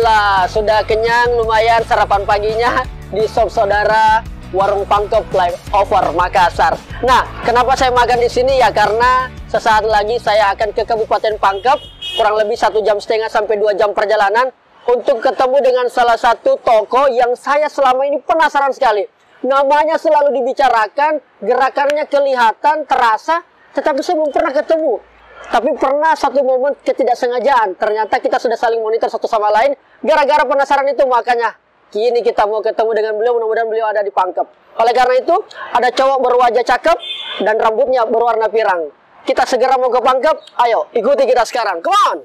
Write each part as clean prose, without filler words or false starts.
Alhamdulillah, sudah kenyang lumayan sarapan paginya di Sop Saudara Warung Pangkep Flyover Makassar. Nah, kenapa saya makan di sini ya? Karena sesaat lagi saya akan ke Kabupaten Pangkep, kurang lebih 1,5 jam sampai 2 jam perjalanan untuk ketemu dengan salah satu toko yang saya selama ini penasaran sekali. Namanya selalu dibicarakan, gerakannya kelihatan, terasa, tetapi saya belum pernah ketemu. Tapi pernah satu momen ketidaksengajaan, ternyata kita sudah saling monitor satu sama lain. Gara-gara penasaran itu makanya kini kita mau ketemu dengan beliau, mudah-mudahan beliau ada di Pangkep. Oleh karena itu, ada cowok berwajah cakep dan rambutnya berwarna pirang. Kita segera mau ke Pangkep, ayo ikuti kita sekarang, come on!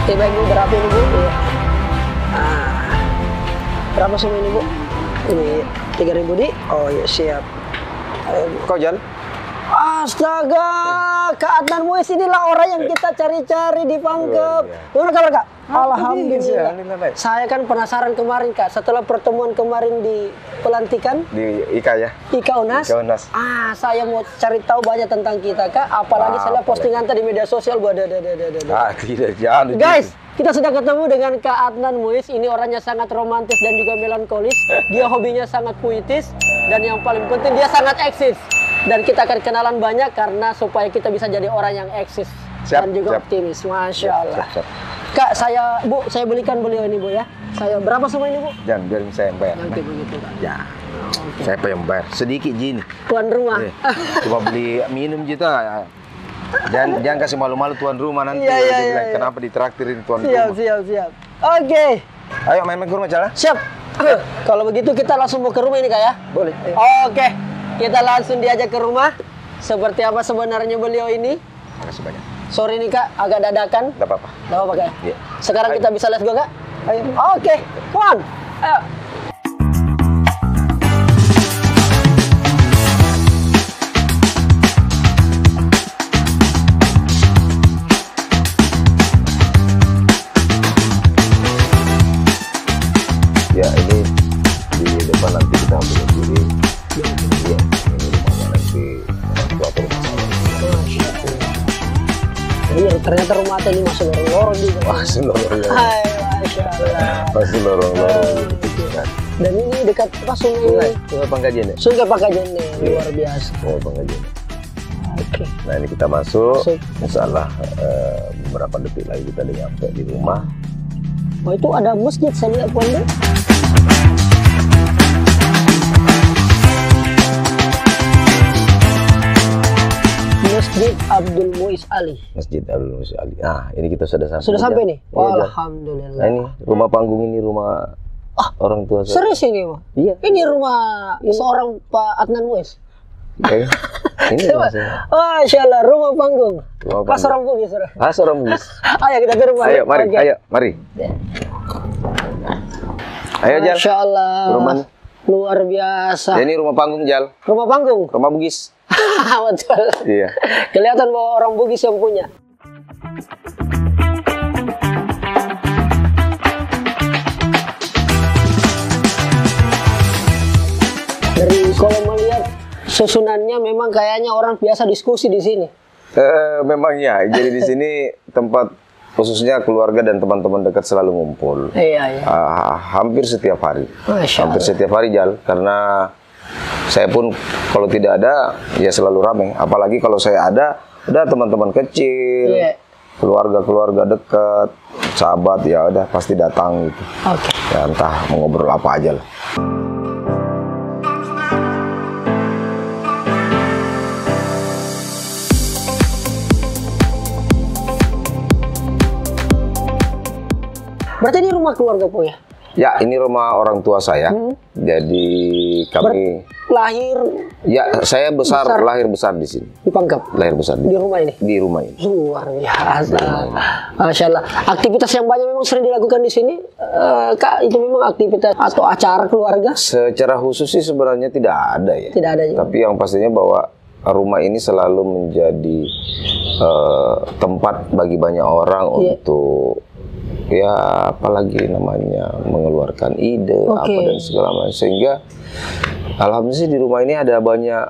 Tiba ibu berapa ini bu? Iya. Berapa semua ini bu? Ini 3.000 di? Oh iya siap. Ayo, Kau Jan? Astaga, Kak Adnan Muiz inilah orang yang kita cari-cari di Pangkep. Gimana kabar Kak? Alhamdulillah. Saya kan penasaran kemarin Kak, setelah pertemuan kemarin di pelantikan Di IKA ya? IKA UNAS. Saya mau cari tahu banyak tentang kita Kak, apalagi saya lihat postingan tadi di media sosial buat Tidak, jangan. Guys, kita sudah ketemu dengan Kak Adnan Muiz. Ini orangnya sangat romantis dan juga melankolis. Dia hobinya sangat puitis dan yang paling penting dia sangat eksis. Dan kita akan kenalan banyak karena supaya kita bisa jadi orang yang eksis dan juga optimis. Masya Allah. Siap. Kak, saya belikan beliau ini bu ya. Saya berapa semua ini bu? Jangan biarin saya yang bayar. Nanti begitu Kak. Ya. Saya yang bayar. Sedikit Jin. Tuan rumah. Cuma beli minum kita. Jangan kasih malu-malu tuan rumah nanti. Iya. Kenapa ditraktirin tuan rumah? Siap. Oke. Ayo main-main ke rumah Cala. Siap. Kalau begitu kita langsung mau ke rumah ini Kak ya? Boleh. Oke. Kita langsung diajak ke rumah. Seperti apa sebenarnya beliau ini? Makasih banyak. Sorry nih Kak, agak dadakan. Tidak apa-apa. Tidak apa-apa Kak? Iya. Sekarang Ayo. kita bisa let's go Kak? Ayo. Oke, one. Ayo. Ya ini di depan nanti kita ambil diri. Ya ini rumahnya nanti suatu rumah saya. Iya, ternyata rumah ini masuk lorong-lorong juga. Masih lorong-lorong. Hai, Masya Allah. Masih lorong-lorong. Dan ini dekat apa sungai? Sungai Pangkajen ya? Sungai Pangkajen nih, luar biasa. Sungai Pangkajen. Oke. Nah ini kita masuk. Insya Allah beberapa detik lagi kita udah nyampe di rumah. Oh itu ada masjid saya lihat pondok. Masjid Abdul Muiz Ali. Masjid Abdul Muiz Ali. Nah, ini kita sudah sampai. Sudah sampai nih? Iya, Alhamdulillah. Nah, ini rumah panggung ini rumah orang tua saya. Serius ini, Pak? Iya. Ini rumah seorang Pak Adnan Muiz. Okay. Ini rumah saya. Masya Allah, rumah panggung. Rumah Pas panggung. orang Bugis, sudah. Pas orang Bugis. Ayo kita ke rumah. Ayo, mari, Oke. ayo, mari. Ayo, Jal. Masya Allah. Rumah. Luar biasa. Ini rumah panggung, Jal. Rumah panggung. Rumah Bugis. Betul. Iya. Kelihatan bahwa orang Bugis yang punya. Dari kalau melihat susunannya memang kayaknya orang biasa diskusi di sini. Memang ya. Jadi di sini tempat khususnya keluarga dan teman-teman dekat selalu ngumpul. Iya, iya. Hampir setiap hari. Masya Hampir Allah. setiap hari, Jal. Karena saya pun kalau tidak ada, ya selalu ramai. Apalagi kalau saya ada teman-teman kecil, Iya. keluarga-keluarga dekat, sahabat, ya udah pasti datang gitu. Oke. Ya entah mau ngobrol apa aja lah. Berarti ini rumah keluarga Po ya? Ya, ini rumah orang tua saya. Jadi kami, Lahir ya saya lahir besar di sini. di Pangkep, Lahir besar di rumah ini. di rumah ini. Luar biasa. Masya Allah. Aktivitas yang banyak memang sering dilakukan di sini. Kak, itu memang aktivitas atau acara keluarga? Secara khusus sih sebenarnya tidak ada ya. Tidak ada juga. Tapi yang pastinya bahwa rumah ini selalu menjadi tempat bagi banyak orang untuk ya apalagi namanya mengeluarkan ide apa dan segala macam, sehingga alhamdulillah sih di rumah ini ada banyak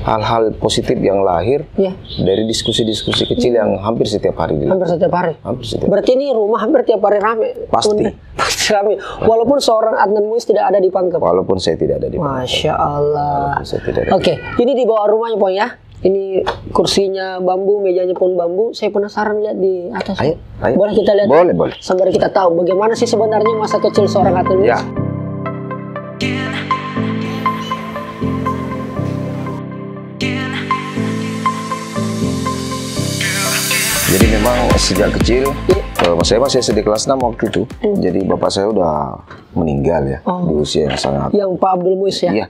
hal-hal positif yang lahir dari diskusi-diskusi kecil yang hampir setiap hari dilakukan. Hampir setiap hari. Hampir setiap hari. Berarti ini rumah hampir tiap hari rame. Pasti. Pasti rame. Walaupun seorang Adnan Muiz tidak ada di Pangkep. Walaupun saya tidak ada di Pangkep. Masya Allah. Walaupun saya tidak ada. Oke, ini di bawah rumahnya Po ya. Ini kursinya bambu, mejanya pun bambu. Saya penasaran lihat di atas. Ayo. Boleh kita lihat? Boleh. Sambil kita tahu bagaimana sih sebenarnya masa kecil seorang Adnan Muiz. Ya. Jadi memang sejak kecil, saya masih SD kelas 6 waktu itu. Jadi bapak saya udah meninggal ya di usia yang sangat. Yang Pak Abdul Muiz ya? Iya,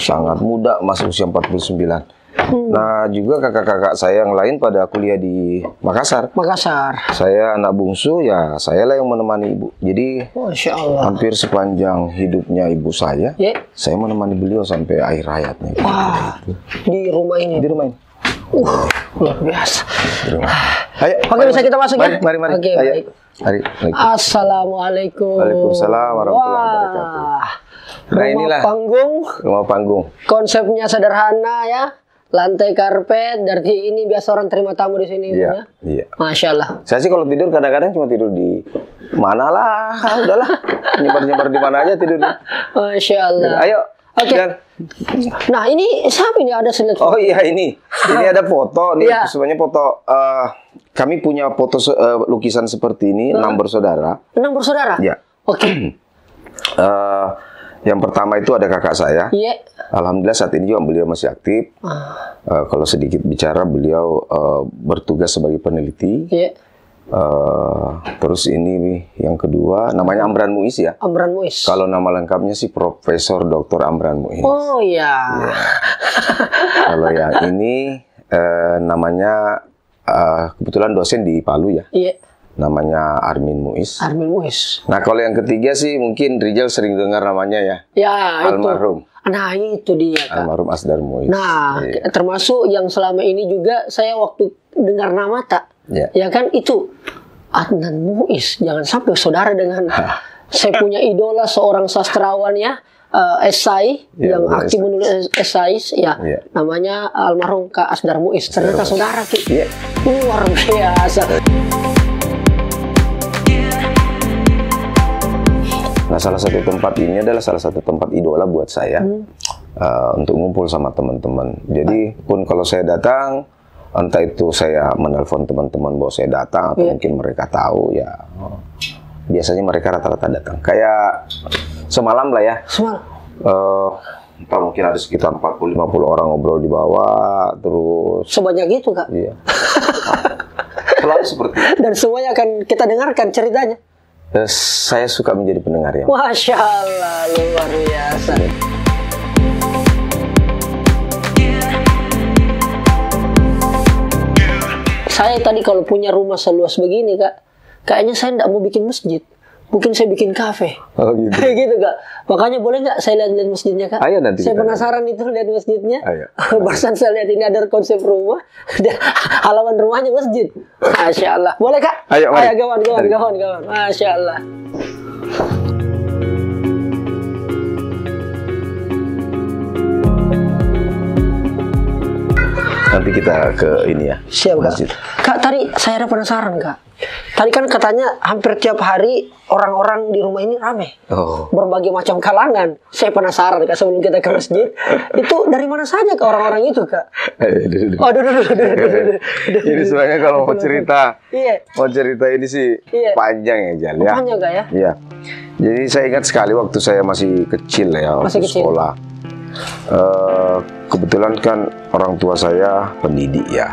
sangat muda, masih usia 49. Nah juga kakak-kakak saya yang lain pada kuliah di Makassar. Makassar. Saya anak bungsu, ya saya lah yang menemani ibu. Jadi Masya Allah. hampir sepanjang hidupnya ibu saya menemani beliau sampai akhir hayatnya. Wah, di rumah ini. Di rumah ini. Luar biasa. Ayo, Oke, bisa kita masuk ya? Mari. Oke, Ayo. baik. Mari. Assalamualaikum. Waalaikumsalam warahmatullahi wabarakatuh. Nah, inilah rumah panggung. Konsepnya sederhana ya. Lantai karpet, dari ini biasa orang terima tamu di sini. Iya, iya. Masya Allah. Saya sih kalau tidur kadang-kadang cuma tidur di mana lah, udahlah. Nyebar-nyebar di mana aja tidurnya. Masya Allah. Ayo. Oke. Nah, ini siapa ini ada slide? Oh iya ini ada foto nih. Sebenarnya foto. Kami punya foto lukisan seperti ini, 6 bersaudara. 6 bersaudara? Ya. Oke. Yang pertama itu ada kakak saya. Iya. Alhamdulillah saat ini juga beliau masih aktif. Kalau sedikit bicara, beliau bertugas sebagai peneliti. Iya. Terus ini yang kedua, namanya Amran Muiz ya. Amran Muiz. Kalau nama lengkapnya sih Profesor Dr. Amran Muiz. Oh iya. Ya. Kalau yang ini namanya kebetulan dosen di Palu ya. Iya. Namanya Armin Muiz. Armin Muiz. Nah kalau yang ketiga sih mungkin Rijal sering dengar namanya ya. Ya Almarhum. Nah itu dia Kak. Almarhum Asdar Muiz. Nah termasuk yang selama ini juga saya waktu dengar nama tak. Ya kan itu Adnan Muiz. Jangan sampai saudara dengan saya punya idola seorang sastrawan ya. Esai yang aktif menulis esai ya. Namanya almarhum Kak Asdar Muiz. Ternyata saudara Ki. Luar biasa. Nah, salah satu tempat ini adalah salah satu tempat idola buat saya untuk ngumpul sama teman-teman. Jadi pun kalau saya datang, entah itu saya menelpon teman-teman bahwa saya datang atau mungkin mereka tahu ya. Biasanya mereka rata-rata datang. Kayak semalam lah ya. Semalam. Mungkin ada sekitar 40-50 orang ngobrol di bawah, terus. Sebanyak itu Kak. Iya. Selalu seperti itu. Dan semuanya akan kita dengarkan ceritanya. Saya suka menjadi pendengar ya. Masya Allah, luar biasa. saya tadi kalau punya rumah seluas begini Kak, kayaknya saya tidak mau bikin masjid. Mungkin saya bikin kafe. Oh gitu. Kayak gitu Kak. Makanya boleh nggak saya lihat masjidnya Kak? Ayo nanti saya kita penasaran itu lihat masjidnya. Ayo. Barusan saya lihat ini ada konsep rumah, halaman rumahnya masjid. Masya Allah. Boleh Kak? Ayo, mari. Kawan. Masya Allah. Nanti kita ke ini ya. Siap Kak. Masjid. Kak, tadi saya ada penasaran Kak. Tadi kan katanya hampir tiap hari orang-orang di rumah ini rame. Oh. Berbagai macam kalangan. Saya penasaran Kak sebelum kita ke masjid. Itu dari mana saja Kak orang-orang itu Kak? Oh, duduk. Ini sebenarnya kalau mau cerita, Iya. mau cerita ini sih Iya. panjang ya Jal ya. Panjang Kak ya? Iya. Jadi saya ingat sekali waktu saya masih kecil ya, waktu Masih kecil. sekolah. Kebetulan kan orang tua saya pendidik ya,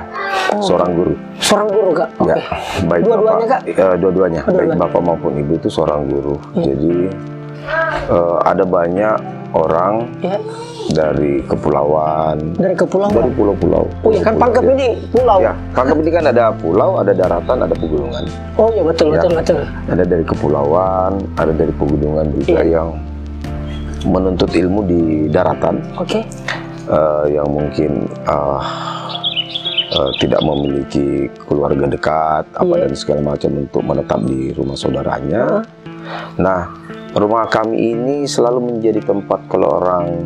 seorang guru. Seorang guru Kak? Oke. Ya, baik Dua-duanya bapak, Kak? dua-duanya, baik Dua-duanya. bapak maupun ibu itu seorang guru. Jadi ada banyak orang Ya. dari kepulauan, Dari kepulauan? dari pulau-pulau. Oh iya kan Pangkep ini pulau. Ya, Pangkep ini kan ada pulau, ada daratan, ada pegunungan. Oh iya betul. Ada dari kepulauan, ada dari pegunungan juga Iya. yang menuntut ilmu di daratan, Oke. yang mungkin tidak memiliki keluarga dekat, apa Iya. dan segala macam untuk menetap di rumah saudaranya. Nah, rumah kami ini selalu menjadi tempat kalau orang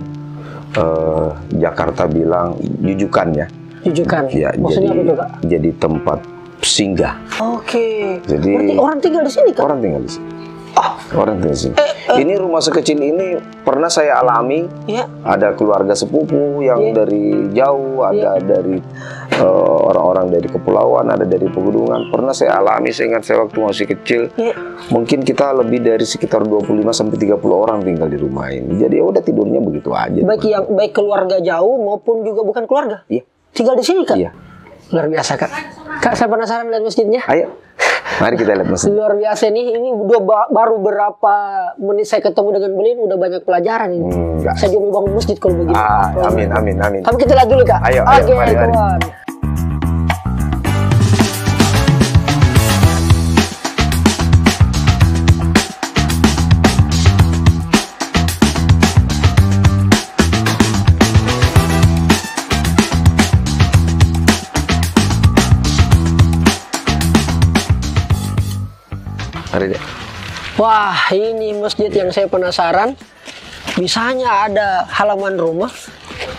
Jakarta bilang jujukan ya. Jujukan. Ya, Maksudnya apa itu Kak? jadi tempat singgah. Oke. Jadi- Berarti orang tinggal di sini Kak? Orang tinggal di sini. Ah. Orang tinggal di sini. Ini rumah sekecil ini pernah saya alami. Iya. Ada keluarga sepupu yang Iya. dari jauh, ada dari orang-orang dari kepulauan, ada dari pegunungan. Pernah saya alami, saya ingat saya waktu masih kecil. Iya. Mungkin kita lebih dari sekitar 25 sampai 30 orang tinggal di rumah ini. Jadi ya udah tidurnya begitu aja. Baik keluarga jauh maupun juga bukan keluarga. Iya. Tinggal di sini Kak? Iya. Luar biasa Kak. Kak saya penasaran lihat masjidnya. Ayo. Mari kita lihat masjid. Luar biasa nih. Ini baru berapa menit saya ketemu dengan beliau ini udah banyak pelajaran ini. Enggak. Saya juga mau bangun masjid kalau begini. Amin. Tapi kita lihat dulu Kak. Ayo, Oke, mari. kawan. Mari deh. Wah, ini masjid yang saya penasaran. Bisanya ada halaman rumah,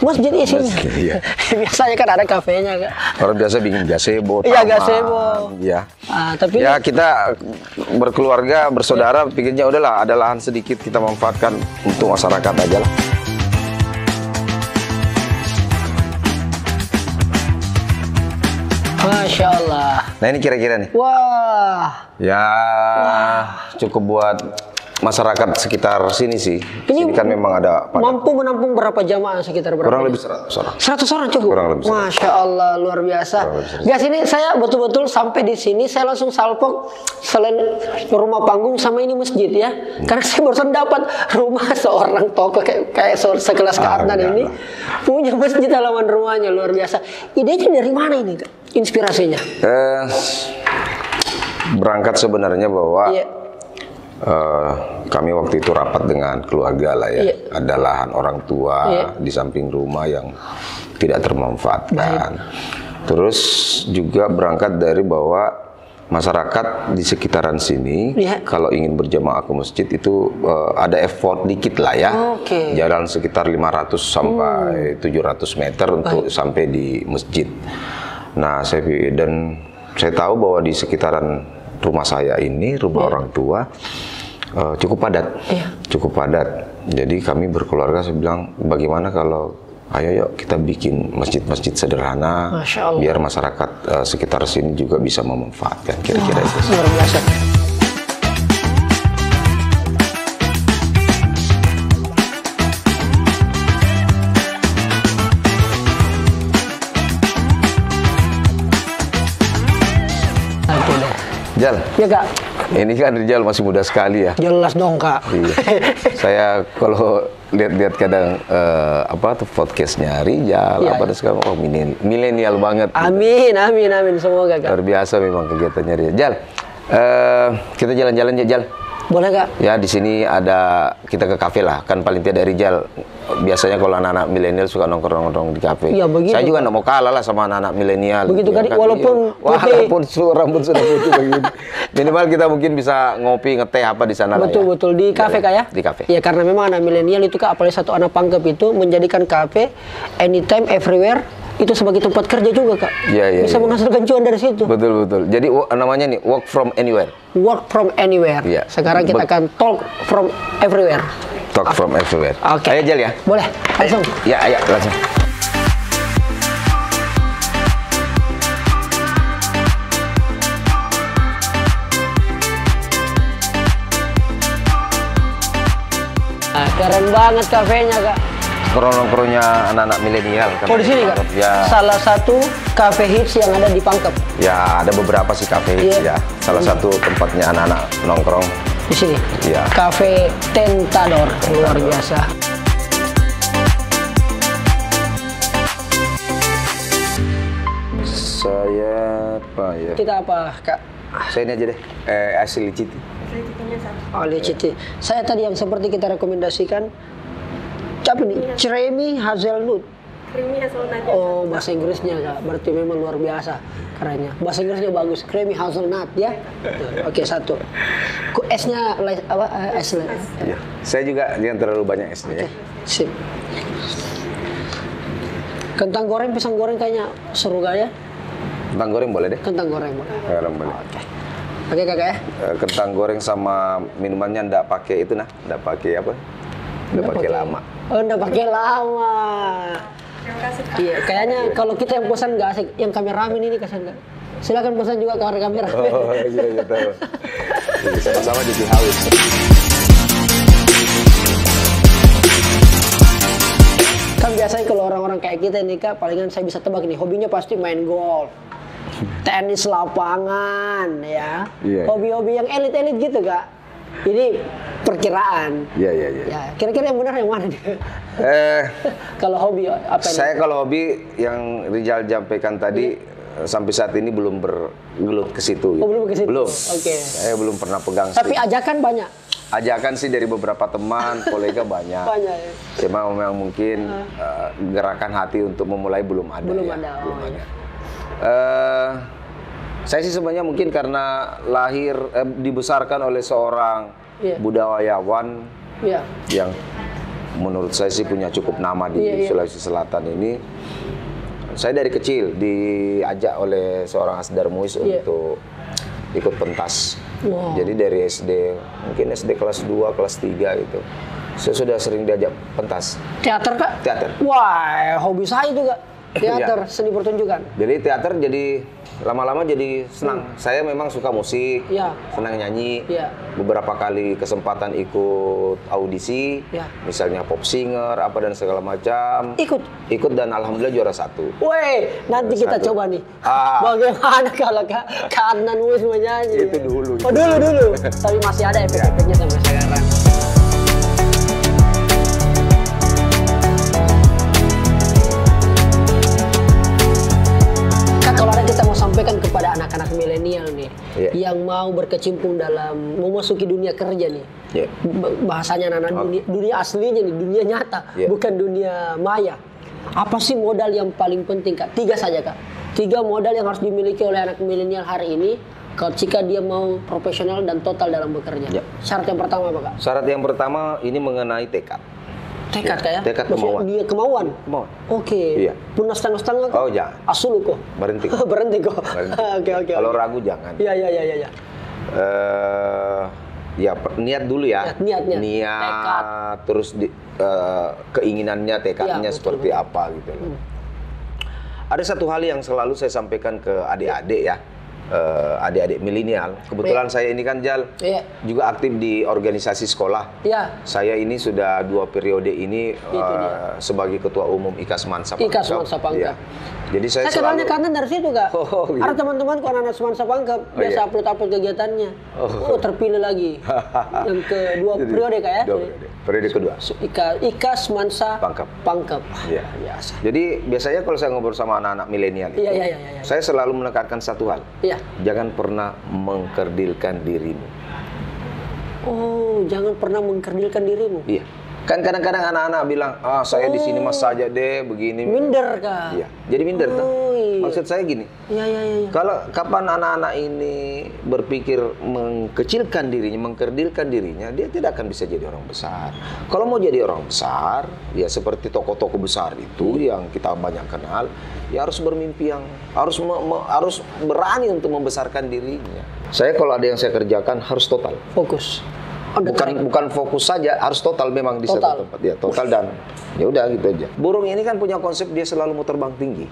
masjid isinya. Masjid, iya. Biasanya kan ada kafenya Kak. Orang biasa bikin gazebo, Iya, taman. gazebo. Ya. Tapi Ya kita berkeluarga, bersaudara, pikirnya udahlah ada lahan sedikit kita manfaatkan untuk masyarakat aja lah. Masya Allah. Nah ini kira-kira nih, Wah, ya cukup buat masyarakat sekitar sini sih. Ini Sini kan memang ada mampu menampung berapa jamaah sekitar berapa? kurang lebih 100 orang. 100 orang cukup? Kurang lebih 100. Masya Allah, luar biasa. Guys, ini saya betul-betul sampai di sini, saya langsung salpok selain rumah panggung sama ini masjid ya. Karena saya barusan dapat rumah seorang tokoh kayak sekelas Kak Adnan enggak ini. Punya masjid halaman rumahnya, luar biasa. Idenya dari mana ini, Kak? Inspirasinya? Berangkat sebenarnya bahwa Iya. kami waktu itu rapat dengan keluarga lah ya. Iya. Ada lahan orang tua Iya. di samping rumah yang tidak termanfaatkan. Terus juga berangkat dari bahwa masyarakat di sekitaran sini Iya. kalau ingin berjamaah ke masjid itu ada effort dikit lah ya. Oke. Jalan sekitar 500 sampai 700 meter untuk sampai di masjid. Nah, saya tahu bahwa di sekitaran rumah saya ini, rumah orang tua, cukup padat. Iya. Cukup padat. Jadi kami berkeluarga, saya bilang, bagaimana kalau ayo yuk kita bikin masjid-masjid sederhana, Masya Allah. biar masyarakat sekitar sini juga bisa memanfaatkan. Kira-kira itu sih. Luar biasa. Oke deh. Jal. Ya Kak. Ini kan Rijal masih muda sekali ya. Jelas dong Kak. Iya. Saya kalau lihat-lihat kadang podcastnya Rijal Iya, dan sekarang milenial banget. Amin, amin, amin. Semoga Kak. Luar biasa memang kegiatannya Rijal. Jal, kita jalan-jalan ya Jal. Boleh Kak? Ya di sini kita ke kafe lah, kan paling tidak Rijal. Biasanya kalau anak-anak milenial suka nongkrong-nongkrong di kafe. Iya, begitu, Saya juga nggak mau kalah lah sama anak-anak milenial. Begitu kan, Iya. walaupun rambut sudah putih begini. Minimal kita mungkin bisa ngopi, ngeteh apa di sana betul, lah ya. betul. Di kafe Kak ya? Di kafe. Ya karena memang anak milenial itu Kak, apalagi satu anak Pangkep itu menjadikan kafe anytime, everywhere itu sebagai tempat kerja juga Kak. Iya, Bisa menghasilkan cuan dari situ. Betul, betul. Jadi namanya nih work from anywhere. Work from anywhere. Iya. Sekarang kita akan talk from everywhere. Talk from everywhere. Oke. Ayo Jal ya. Boleh, langsung. Ya, ayo langsung. Nah, keren banget kafenya Kak. Nongkrongnya anak-anak milenial. Oh di sini Kak? Ya. Salah satu cafe hits yang ada di Pangkep. Ya, ada beberapa sih kafe hits Iya. ya. Salah satu tempatnya anak-anak nongkrong. Di sini. Iya. Cafe Tentador. Luar biasa. Saya apa ya? Kita apa Kak? Saya ini aja deh. Asli Citi. Oh, liciti. Saya tadi yang seperti kita rekomendasikan. Apa nih? Creamy hazelnut. Creamy hazelnut. Oh, bahasa Inggrisnya Kak. Berarti memang luar biasa kerennya. Bahasa Inggrisnya bagus. Creamy hazelnut ya. Oke, satu. S-nya apa? S. Iya. Saya juga jangan terlalu banyak esnya ya. Sip. Kentang goreng, pisang goreng kayaknya seru gak ya? Kentang goreng boleh deh. Kentang goreng boleh. Boleh. Oke Kakak ya. Kentang goreng sama minumannya ndak pakai itu nah, ndak pakai apa? Ndak pakai lama. Oh, ndak pakai lama. Terima kasih Pak. Iya, kayaknya kalau kita yang pesan nggak asik, yang kameramen ini kesan nggak? Silakan pesan juga ke kamera. Oh iya tahu. Jadi sama-sama jadi haus. Kan biasanya kalau orang-orang kayak kita nih Kak, palingan saya bisa tebak nih, hobinya pasti main golf, tenis lapangan, ya. Iya. Hobi-hobi yang elit-elit gitu Kak. Ini perkiraan. Iya. Ya, kira-kira yang benar yang mana nih? Kalau hobi apa ini? Saya kalau hobi yang Rijal sampaikan tadi sampai saat ini belum bergelut ke situ. Oh, belum ke situ. Belum. Oke. Saya belum pernah pegang. Tapi ajakan banyak. Ajakan sih dari beberapa teman, kolega banyak. Banyak ya. Cuma memang mungkin gerakan hati untuk memulai belum ada. Belum ya. ada. Belum Oh, ada. Saya sih sebenarnya mungkin karena dibesarkan oleh seorang Iya. budayawan Iya. yang menurut saya sih punya cukup nama di Iya. Sulawesi Selatan ini. Saya dari kecil diajak oleh seorang Asdar Muiz Iya. untuk ikut pentas. Wow. Jadi dari SD, mungkin SD kelas 2, kelas 3 gitu. Saya sudah sering diajak pentas. Teater Kak? Teater. Wah, hobi saya juga. Teater, Iya. seni pertunjukan. Jadi teater jadi lama-lama jadi senang. Saya memang suka musik, Iya. senang nyanyi. Iya. Beberapa kali kesempatan ikut audisi, Iya. misalnya pop singer, apa dan segala macam. Ikut dan alhamdulillah juara 1. Weh, nanti kita Satu. coba nih. Ah. Bagaimana kalau Kak Adnan Muiz menyanyi? Itu dulu. Oh, dulu. Tapi masih ada efek-efeknya sampai sekarang. Kak, kalau ada kita mau sampaikan kepada anak-anak milenial nih, Iya. yang mau berkecimpung dalam memasuki dunia kerja nih. Iya. Bahasanya anak-anak dunia aslinya nih, dunia nyata, Iya. bukan dunia maya. Apa sih modal yang paling penting Kak? 3 saja Kak. 3 modal yang harus dimiliki oleh anak milenial hari ini jika dia mau profesional dan total dalam bekerja. Ya. Syarat yang pertama apa Kak? Syarat yang pertama ini mengenai tekad. Tekad Kak ya? Tekad, Maksudnya kemauan. dia kemauan? Kemauan. Oke. Iya. Punah setengah-setengah Kak? Oh, jangan. Asulu kok? Berhenti. Berhenti kok? Berhenti. Oke. Kalau ragu jangan. Iya. Ya niat dulu ya. Niat. Niat, terus keinginannya, tekadnya Iya, betul, seperti apa gitu loh. Ada satu hal yang selalu saya sampaikan ke adik-adik ya. adik-adik milenial. Kebetulan saya ini kan Jal juga aktif di organisasi sekolah. Saya ini sudah 2 periode ini sebagai ketua umum IKAS Mansa Pangkep. IKAS Mansa Pangkep. Jadi saya kenalnya selalu... karena dari situ Kak. Gitu. Ada teman-teman kok anak Mansa Pangkep biasa upload kegiatannya. Terpilih lagi. Yang kedua periode Kak ya. Periode kedua. IKAS Mansa Pangkep. Ya. Biasa. Jadi biasanya kalau saya ngobrol sama anak-anak milenial itu, saya selalu menekankan satu hal. Jangan pernah mengkerdilkan dirimu. Oh, jangan pernah mengkerdilkan dirimu. Iya. Kan kadang-kadang anak-anak bilang, saya di sini mas saja deh, begini. Minder Kak. Iya. Jadi minder tuh. Iya. Maksud saya gini. Iya. Kalau kapan anak-anak ini berpikir mengkecilkan dirinya, mengkerdilkan dirinya, dia tidak akan bisa jadi orang besar. Kalau mau jadi orang besar, ya seperti tokoh-tokoh besar itu yang kita banyak kenal, ya harus bermimpi yang harus berani untuk membesarkan dirinya. Saya kalau ada yang saya kerjakan harus total. Fokus. Bukan fokus saja, harus total memang di satu tempat. Ya, total dan ya udah gitu aja. Burung ini kan punya konsep dia selalu mau terbang tinggi.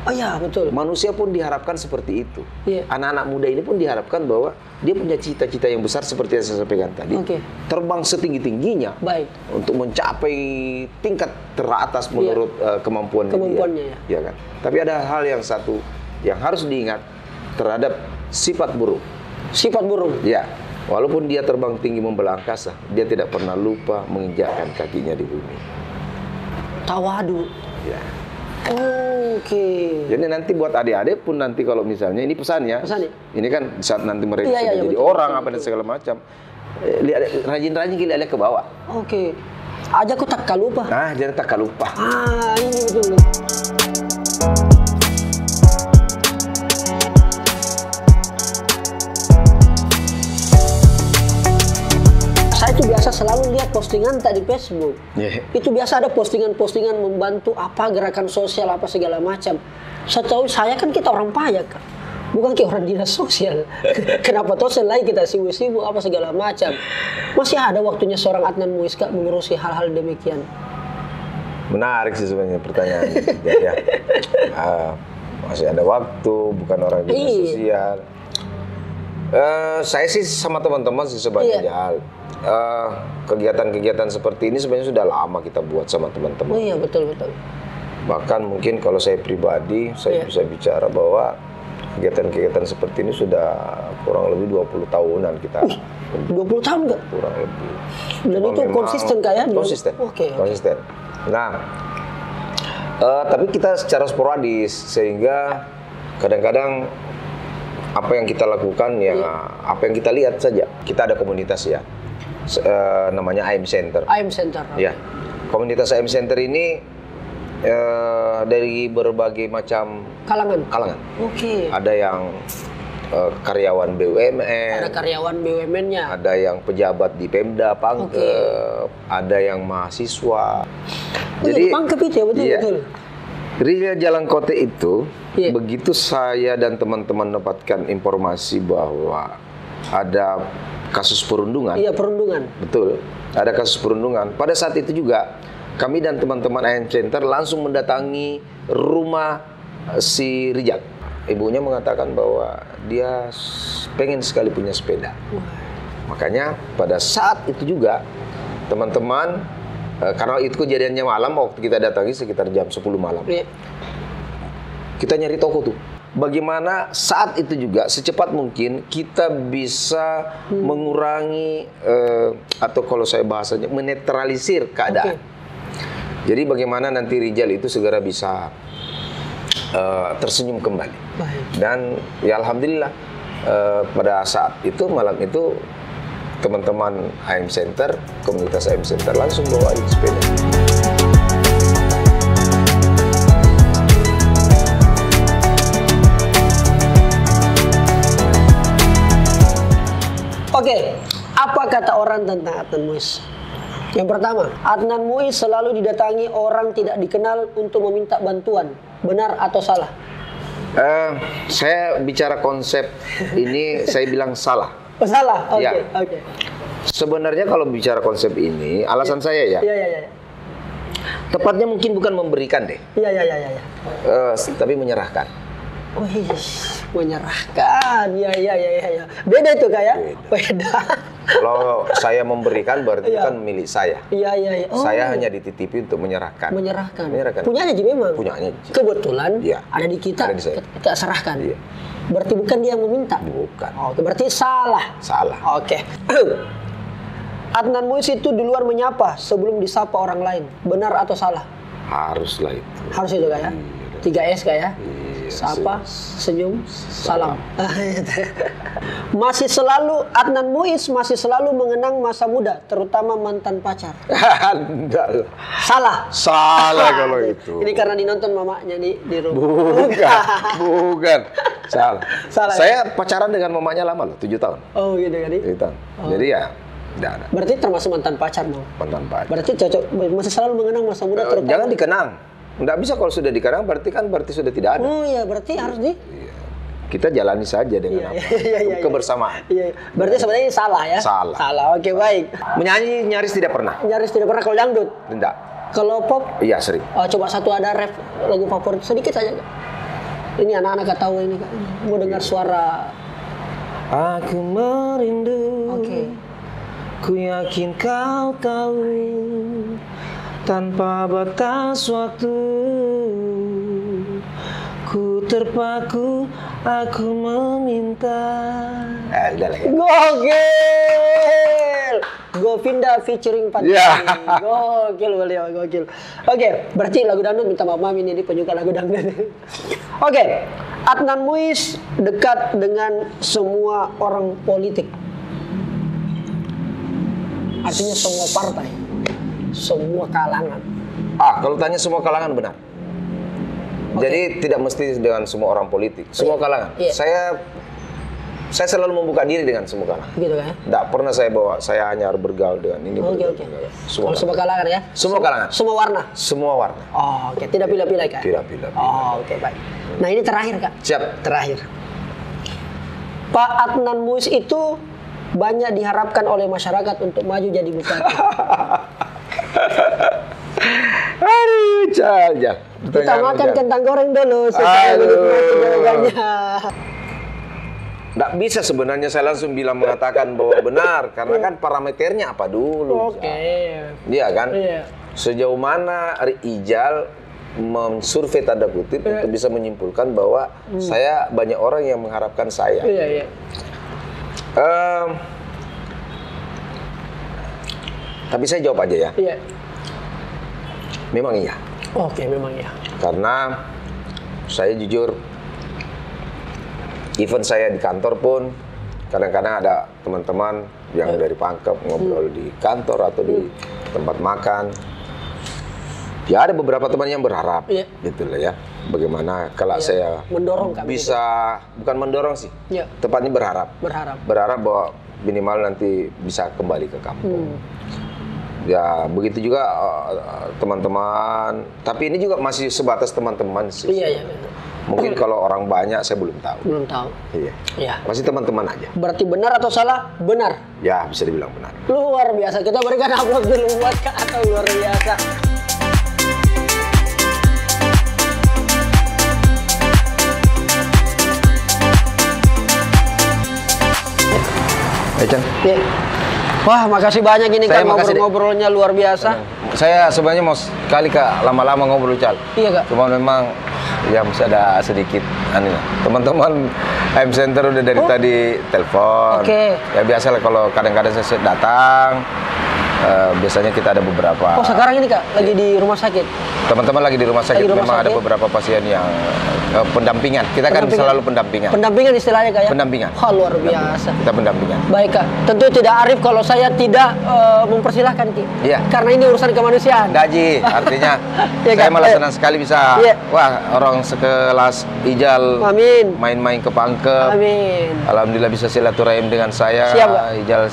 Oh iya, betul. Manusia pun diharapkan seperti itu. Anak-anak muda ini pun diharapkan bahwa dia punya cita-cita yang besar seperti yang saya sampaikan tadi. Terbang setinggi-tingginya untuk mencapai tingkat teratas menurut kemampuannya dia. Ya kan? Tapi ada hal yang satu yang harus diingat terhadap sifat burung. Sifat burung? Ya. Walaupun dia terbang tinggi membelah angkasa, dia tidak pernah lupa menginjakkan kakinya di bumi. Tawadu. Ya. Oke. Jadi nanti buat adik-adik pun nanti kalau misalnya ini pesannya, ini kan saat nanti mereka sudah jadi orang apa dan segala macam, lihat rajin-rajin kita lihat ke bawah. Oke. Aja aku tak lupa. Nah, jangan tak lupa. Ini betul. Saya itu biasa selalu lihat postingan di Facebook. Itu biasa ada postingan-postingan membantu apa gerakan sosial apa segala macam. Setahu saya kan kita orang pajak, Kak. Bukan kayak orang dinas sosial. Kenapa toh selain kita sibuk-sibuk apa segala macam. Masih ada waktunya seorang Adnan Muiz Kak mengurusi hal-hal demikian. Menarik sih sebenarnya pertanyaan. Masih ada waktu, bukan orang dinas sosial. Saya sih sama teman-teman sih sebagai kegiatan-kegiatan seperti ini sebenarnya sudah lama kita buat sama teman-teman. Oh iya, betul. Bahkan mungkin kalau saya pribadi, saya bisa bicara bahwa kegiatan-kegiatan seperti ini sudah kurang lebih 20 tahunan kita. 20 tahun nggak? Kurang lebih. Dan itu konsisten Kak ya? Konsisten. Nah, tapi kita secara sporadis, sehingga kadang-kadang apa yang kita lakukan apa yang kita lihat saja. Kita ada komunitas ya. Namanya AM Center. AM Center. Ya, komunitas AM Center ini dari berbagai macam kalangan. Oke. Ada yang karyawan BUMN. Ada karyawan BUMN-nya. Ada yang pejabat di Pemda Pangkep. Ada yang mahasiswa. Jadi Pangkep itu ya betul. Ria Jalangkote itu begitu saya dan teman-teman mendapatkan informasi bahwa ada kasus perundungan. Iya, perundungan. Betul. Ada kasus perundungan. Pada saat itu juga kami dan teman-teman AM Center langsung mendatangi rumah si Rijal. Ibunya mengatakan bahwa dia pengen sekali punya sepeda. Makanya pada saat itu juga teman-teman, karena itu kejadiannya malam, waktu kita datangi sekitar jam 10 malam. Kita nyari toko tuh. Bagaimana saat itu juga secepat mungkin kita bisa mengurangi atau kalau saya bahasanya menetralisir keadaan. Jadi bagaimana nanti Rijal itu segera bisa tersenyum kembali. Dan ya alhamdulillah pada saat itu malam itu teman-teman AM Center, komunitas AM Center langsung bawain sepeda. Oke, apa kata orang tentang Adnan Muiz? Yang pertama, Adnan Muiz selalu didatangi orang tidak dikenal untuk meminta bantuan. Benar atau salah? Saya bicara konsep ini, saya bilang salah. Oh, salah? Oke. Sebenarnya kalau bicara konsep ini, alasan saya ya. Iya. Tepatnya mungkin bukan memberikan deh. Iya. Tapi menyerahkan. Wih, menyerahkan. Ya. Beda itu Kak ya? Beda. Kalau saya memberikan berarti kan milik saya. Iya. Oh. Saya hanya dititipi untuk menyerahkan. Menyerahkan. Punyanya Ji memang. Punyanya. Kebetulan Iya. ada di kita. Ada di saya. Kita serahkan. Iya. Berarti bukan dia yang meminta. Bukan. Oke, berarti salah. Salah. Oke. Adnan Muiz itu duluan menyapa sebelum disapa orang lain. Benar atau salah? Haruslah itu. Harus itu Kak ya? 3S Kak ya? Iya, Sapa, senyum, salam. Adnan Muiz masih selalu mengenang masa muda, terutama mantan pacar. Enggak. Salah Kalau itu. Ini karena dinonton mamanya di rumah. Bukan. Salah. Ya? Saya pacaran dengan mamanya lama loh, 7 tahun. Oh gitu kan? 7 tahun. Jadi ya, enggak ada. Berarti termasuk mantan pacar dong? Mantan pacar. Berarti cocok, masih selalu mengenang masa muda terutama. Jangan dikenang. Nggak bisa kalau sudah dikenang berarti sudah tidak ada. Oh iya, berarti harus Iya. Kita jalani saja dengan kebersamaan. Iya. Berarti sebenarnya ini salah ya? Salah. Oke, baik. Menyanyi nyaris tidak pernah. Nyaris tidak pernah kalau dangdut. Tidak. Kalau pop? Iya, sering. Coba satu ada ref lagu favorit sedikit saja. Ini anak-anak gak tahu ini Kak. Mau dengar suara. Aku merindu. Oke. Ku yakin kau tahu. Tanpa batas waktu, ku terpaku, aku meminta. Udah lah ya. Gokil! Govinda featuring Pak Ya. Gokil beliau, gokil. Oke, berarti lagu dangdut minta maaf Mami ini penyuka lagu dangdut. Oke, Adnan Muiz dekat dengan semua orang politik. Artinya semua partai. Semua kalangan. Kalau tanya semua kalangan benar. Jadi tidak mesti dengan semua orang politik, semua kalangan. Iya. Saya selalu membuka diri dengan semua kalangan. Gitu kan? Tidak pernah saya bawa, saya hanya harus bergaul dengan ini. Oke. Semua kalangan ya? Semua kalangan. Semua warna? Semua warna. Oh, oke. Tidak pilih-pilih Kak? Tidak pilih. Oh, oke, baik. Nah, ini terakhir Kak. Siap. Terakhir. Pak Adnan Muiz itu banyak diharapkan oleh masyarakat untuk maju jadi bupati. Aduh, Cal. Kita makan kentang goreng dulu supaya menikmati jawabannya. Nggak bisa sebenarnya saya langsung mengatakan bahwa benar karena kan parameternya apa dulu. Oke. Iya kan? Iya. Sejauh mana Ijal mensurvei tanda kutip untuk bisa menyimpulkan bahwa saya banyak orang yang mengharapkan saya. Iya. Tapi saya jawab aja ya. Iya. Memang iya. Oke, memang iya. Karena saya jujur, even saya di kantor pun kadang-kadang ada teman-teman yang dari Pangkep ngobrol di kantor atau di tempat makan. Ya ada beberapa teman yang berharap, gitu lah ya. Bagaimana kalau saya mendorong bisa, bukan mendorong sih, tepatnya berharap bahwa minimal nanti bisa kembali ke kampung. Ya begitu juga teman-teman, tapi ini juga masih sebatas teman-teman sih. Iya. Mungkin kalau orang banyak saya belum tahu. Belum tahu. Iya. Masih teman-teman aja. Berarti benar atau salah? Benar. Ya bisa dibilang benar. Luar biasa. Kita berikan aplaus dulu buat Kak Atau, luar biasa. Chan. Iya. Wah, makasih banyak ini Kak, ngobrol-ngobrolnya luar biasa. Saya sebenarnya mau sekali Kak lama-lama ngobrol Cal. Iya Kak. Cuma memang ya masih ada sedikit teman-teman AM Center udah dari tadi telepon. Oke. Ya biasalah kalau kadang-kadang saya datang, biasanya kita ada beberapa. Oh sekarang ini Kak lagi di rumah sakit? Teman-teman lagi di rumah sakit. Memang ada beberapa pasien yang pendampingan. Kita kan selalu pendampingan. Pendampingan istilahnya Kak ya? Pendampingan. Wah luar biasa. Kita pendampingan. Baik Kak. Tentu tidak arif kalau saya tidak mempersilahkan Ki. Iya. Karena ini urusan kemanusiaan. Gaji, artinya saya malah senang sekali bisa. Wah orang sekelas Ijal. Amin. Main-main ke Pangkep. Amin. Alhamdulillah bisa silaturahim dengan saya. Siap Kak. Ijal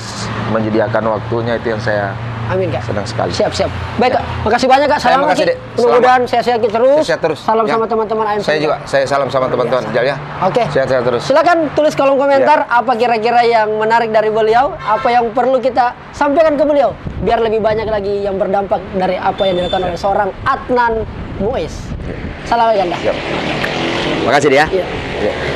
menyediakan waktunya, itu yang saya Amin Kak. senang sekali. Siap. Baik Kak. Makasih banyak Kak. Salam makasih, Dek. Mudah-mudahan sehat-sehat terus. Sehat terus. Salam sama teman-teman AM. Saya juga. Saya salam sama teman-teman Ijal ya. Oke. Sehat-sehat terus. Silakan tulis kolom komentar apa kira-kira yang menarik dari beliau, apa yang perlu kita sampaikan ke beliau biar lebih banyak lagi yang berdampak dari apa yang dilakukan oleh seorang Adnan Muiz. Salam Anda. Makasih dia. Iya. Yuk.